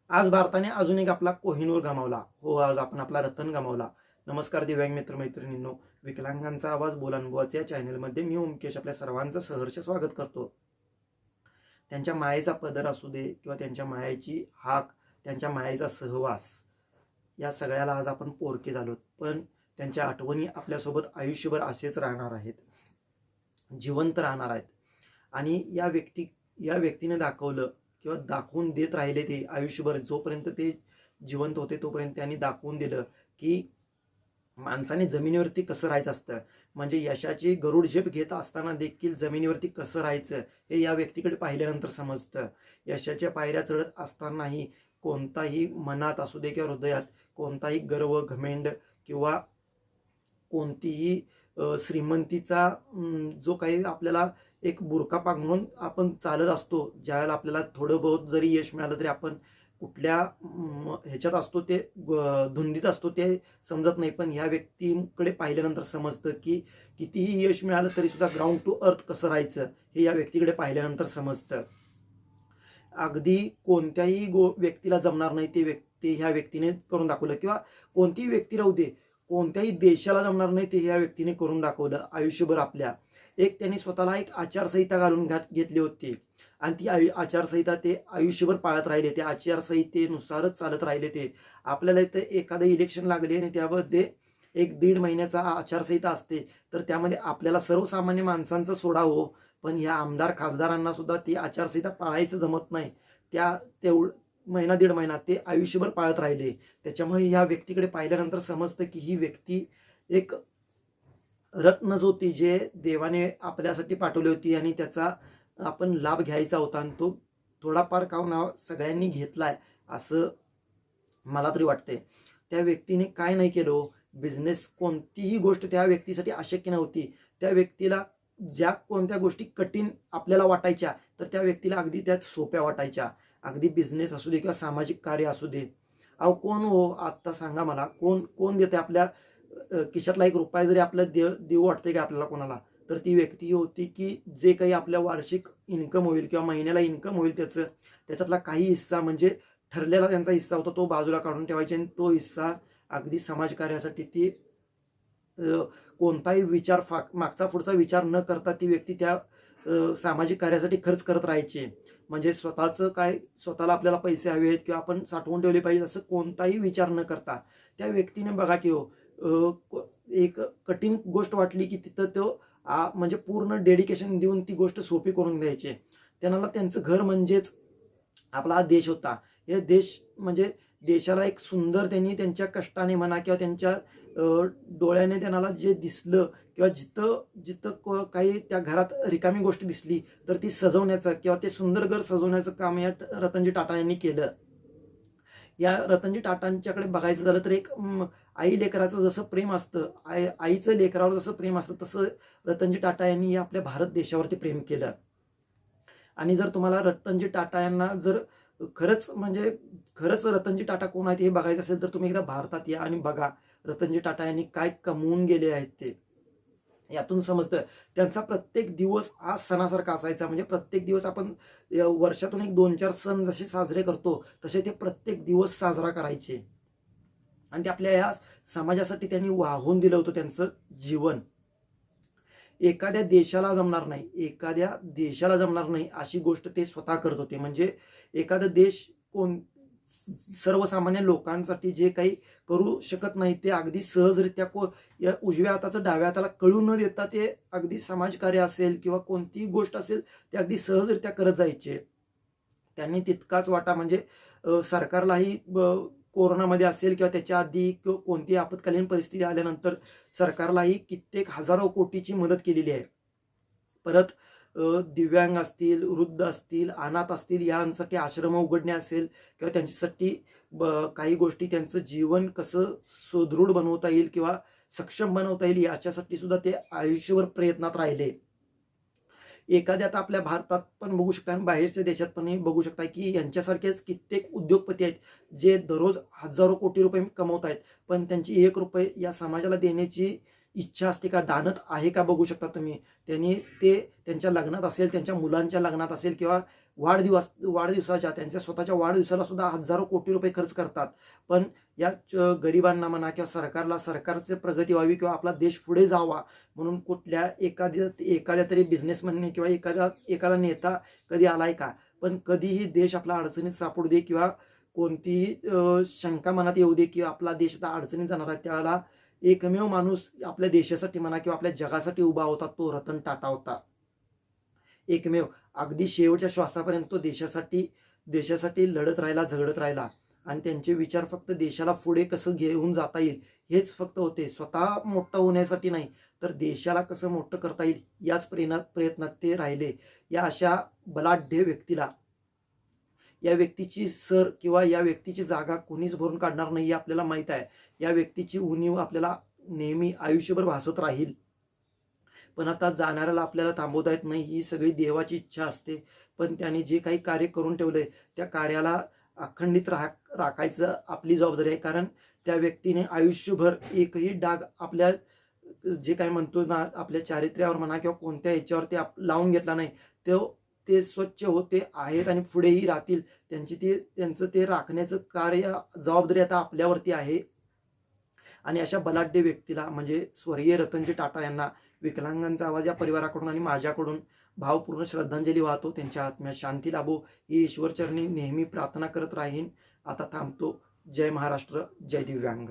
आज भारताने अजून एक आपला कोहिनूर गमावला. हो, आज आपण आपला रतन गमावला. नमस्कार दिव्यांग मित्र मैत्रिणींनो. विकलांगांचा आवाज बोलानुभवाच्या या चॅनलमध्ये मी ओमकेश आपल्या सर्वांचं सहर्ष स्वागत करतो. त्यांच्या मायेचा पदर असू दे किंवा त्यांच्या मायेची हाक, त्यांच्या मायेचा सहवास, या सगळ्याला आज आपण पोरके झालोत. पण त्यांच्या आठवणी आपल्यासोबत आयुष्यभर असेच राहणार आहेत, जिवंत राहणार आहेत. आणि या व्यक्तीने दाखवलं किंवा दाखवून देत राहिले ते आयुष्यभर, जोपर्यंत ते जिवंत होते तोपर्यंत त्यांनी दाखवून दिलं की माणसाने जमिनीवरती कसं राहायचं असतं. म्हणजे यशाची गरुड झेप घेत असताना देखील जमिनीवरती कसं राहायचं हे या व्यक्तीकडे पाहिल्यानंतर समजतं. यशाच्या पायऱ्या चढत असतानाही कोणताही मनात असू दे किंवा हृदयात कोणताही गर्व, घमेंड किंवा कोणतीही श्रीमंतीचा जो काही आपल्याला एक बुरका पांघरून आपण चालत असतो, ज्यावेळेला आपल्याला थोडं बहुत जरी यश मिळालं तरी आपण कुठल्या ह्याच्यात असतो, ते धुंदीत असतो, ते समजत नाही. पण ह्या व्यक्तीकडे पाहिल्यानंतर समजतं की कितीही यश मिळालं तरी सुद्धा ग्राउंड टू अर्थ कसं राहायचं हे या व्यक्तीकडे पाहिल्यानंतर समजतं. अगदी कोणत्याही व्यक्तीला जमणार नाही ते ह्या व्यक्तीने करून दाखवलं. किंवा कोणतीही व्यक्ती राहू दे, कोणत्याही देशाला जमणार नाही ते ह्या व्यक्तीने करून दाखवलं आयुष्यभर. आपल्या त्यांनी स्वतःला एक आचारसंहिता घालून घेतली होती आणि ती आचारसंहिता ते आयुष्यभर पाळत राहिले. त्या आचारसंहितेनुसारच चालत राहिले. ते आपल्याला इथं एखादं इलेक्शन लागले आणि त्यामध्ये 1-1.5 महिन्याचा आचारसंहिता असते, तर त्यामध्ये आपल्याला सर्वसामान्य माणसांचं सोडावं, पण ह्या आमदार खासदारांना सुद्धा ती आचारसंहिता पाळायचं जमत नाही. महिना 1.5 महिना ते आयुष्यभर पाळत राहिले. त्याच्यामुळे ह्या व्यक्तीकडे पाहिल्यानंतर समजतं की ही व्यक्ती एक रत्नच होती, जे देवाने आपल्यासाठी पाठवली होती आणि त्याचा आपण लाभ घ्यायचा होता आणि तो थोडाफार का होईना सगळ्यांनी घेतलाय असं मला तरी वाटते. त्या व्यक्तीने काय नाही केलं, बिझनेस कोणतीही गोष्ट त्या व्यक्तीसाठी अशक्य नव्हती. त्या व्यक्तीला ज्या कोणत्या गोष्टी कठीण आपल्याला वाटायच्या तर त्या व्यक्तीला अगदी त्यात सोप्या वाटायच्या. अगदी बिझनेस असू दे किंवा सामाजिक कार्य असू दे. अहो कोण हो, आत्ता सांगा मला, कोण कोण देते आपल्या खिशातला 1 रुपया जरी आपल्याला देऊ वाटते का आपल्याला कोणाला, तर ती व्यक्ती होती की जे काही आपल्या वार्षिक इन्कम होईल किंवा महिन्याला इन्कम होईल त्याच्यातला काही हिस्सा, म्हणजे ठरलेला त्यांचा हिस्सा होता, तो बाजूला काढून ठेवायचे आणि तो हिस्सा अगदी समाजकार्यासाठी ती कोणताही विचार मागचा पुढचा विचार न करता ती व्यक्ती त्या सामाजिक कार्यासाठी खर्च करत राहायची. म्हणजे स्वतःला आपल्याला पैसे हवे आहेत किंवा आपण साठवून ठेवले पाहिजे असं कोणताही विचार न करता त्या व्यक्तीने बघा की एक कठीण गोष्ट वाटली की तिथं तो म्हणजे पूर्ण डेडिकेशन देऊन ती गोष्ट सोपी करून द्यायचे. त्यांना त्यांचं घर म्हणजेच आपला हा देश होता. हे देश म्हणजे देशाला एक सुंदर त्यांनी त्यांच्या कष्टाने म्हणा किंवा त्यांच्या डोळ्याने त्यांना जे दिसलं किंवा जिथं जिथं काही त्या घरात रिकामी गोष्ट दिसली तर ती सजवण्याचं किंवा ते सुंदर घर सजवण्याचं काम या रतनजी टाटा यांनी केलं. या रतनजी टाटांच्याकडे बघायचं झालं तर एक आई लेकराचं जसं प्रेम असतं, आईचं लेकरावर जसं प्रेम असतं, तसं रतनजी टाटा यांनी आपल्या भारत देशावरती प्रेम केलं. आणि जर तुम्हाला रतनजी टाटा यांना जर खरंच रतनजी टाटा कोण आहेत हे बघायचं असेल तर तुम्ही एकदा भारतात या आणि बघा रतनजी टाटा यांनी काय कमवून गेले आहेत ते. यातून समजतं त्यांचा प्रत्येक दिवस हा सणासारखा असायचा. म्हणजे प्रत्येक दिवस आपण वर्षातून 1-2-4 सण जसे साजरे करतो तसे ते प्रत्येक दिवस साजरा करायचे आणि ते आपल्या या समाजासाठी त्यांनी वाहून दिलं होतं त्यांचं जीवन. एखाद्या देशाला जमणार नाही अशी गोष्ट ते स्वतः करत होते. म्हणजे एखादा देश सर्वसामान्य लोकांसाठी जे काही करू शकत नाही ते अगदी सहजरित्या या उजव्या हाताचं डाव्या हाताला कळू न देता ते अगदी समाजकार्य असेल किंवा कोणतीही गोष्ट असेल ते अगदी सहजरित्या करत जायचे. त्यांनी तितकाच वाटा म्हणजे सरकारलाही कोरोनामध्ये असेल किंवा त्याच्या आधी कोणतीही आपत्कालीन परिस्थिती आल्यानंतर सरकारलाही कित्येक हजारो कोटीची मदत केलेली आहे. परत दिव्यांग असतील, वृद्ध असतील, अनाथ असतील यांसाठी आश्रम उघडणे असेल किंवा त्यांच्यासाठी काही गोष्टी त्यांचं जीवन कसं सुदृढ बनवता येईल किंवा सक्षम बनवता येईल याच्यासाठी सुद्धा ते आयुष्यभर प्रयत्नात राहिले. एखाद्या आता आपल्या भारतात पण बघू शकता आणि बाहेरच्या देशात पण बघू शकता की यांच्यासारखेच कित्येक उद्योगपती आहेत जे दररोज हजारो कोटी रुपये कमवत आहेत, पण त्यांची 1 रुपये या समाजाला देण्याची इच्छा असते का, दानत आहे का बघू शकता तुम्ही. त्यांनी ते त्यांच्या लग्नात असेल, त्यांच्या मुलांच्या लग्नात असेल किंवा वाढदिवसाच्या त्यांच्या स्वतःच्या वाढदिवसाला सुद्धा हजारो कोटी रुपये खर्च करतात. पण या गरिबांना म्हणा किंवा सरकारला सरकारची प्रगती व्हावी किंवा आपला देश पुढे जावा म्हणून कुठल्या एखाद्या तरी बिझनेसमॅनने किंवा एखादा नेता कधी आलाय का? पण कधीही देश आपला अडचणीत सापडू दे किंवा कोणतीही शंका मनात येऊ दे की आपला देश आता अडचणीत जाणार आहे, त्याला एकमेव माणूस आपल्या देशासाठी म्हणा किंवा आपल्या जगासाठी उभा होता, तो रतन टाटा होता. एकमेव अगदी शेवटच्या श्वासापर्यंत तो देशासाठी लढत राहिला, झगडत राहिला आणि त्यांचे विचार फक्त देशाला पुढे कसं घेऊन जाता येईल हेच फक्त होते. स्वतः मोठं होण्यासाठी नाही, तर देशाला कसं मोठं करता येईल याच प्रयत्नात ते राहिले. या अशा बलाढ्य व्यक्तीला, या व्यक्तीची सर किंवा या व्यक्तीची जागा कोणीच भरून काढणार नाही हे आपल्याला माहीत आहे. या व्यक्तीची उणीव आपल्याला नेहमी आयुष्यभर भासत राहील. पण आता जाणाऱ्याला आपल्याला थांबवता येत नाही, ही सगळी देवाची इच्छा असते. पण त्याने जे काही कार्य करून ठेवलंय त्या कार्याला अखंडित राखायचं आपली जबाबदारी आहे. कारण त्या व्यक्तीने आयुष्यभर एकही डाग आपल्या जे काही म्हणतो ना आपल्या चारित्र्यावर म्हणा किंवा कोणत्या ह्याच्यावर ते लावून घेतला नाही. ते स्वच्छ होते आहेत आणि पुढेही राहतील. त्यांचं ते राखण्याचं कार्य जबाबदारी आता आपल्यावरती आहे. आणि अशा बलाढ्य व्यक्तीला म्हणजे स्वर्गीय रतनजी टाटा यांना विकलांगांचा आवाज या परिवाराकडून आणि माझ्याकडून भावपूर्ण श्रद्धांजली वाहतो. त्यांच्या आत्म्यास शांती लाभो ही ईश्वरचरणी नेहमी प्रार्थना करत राहीन. आता थांबतो. जय महाराष्ट्र, जय दिव्यांग.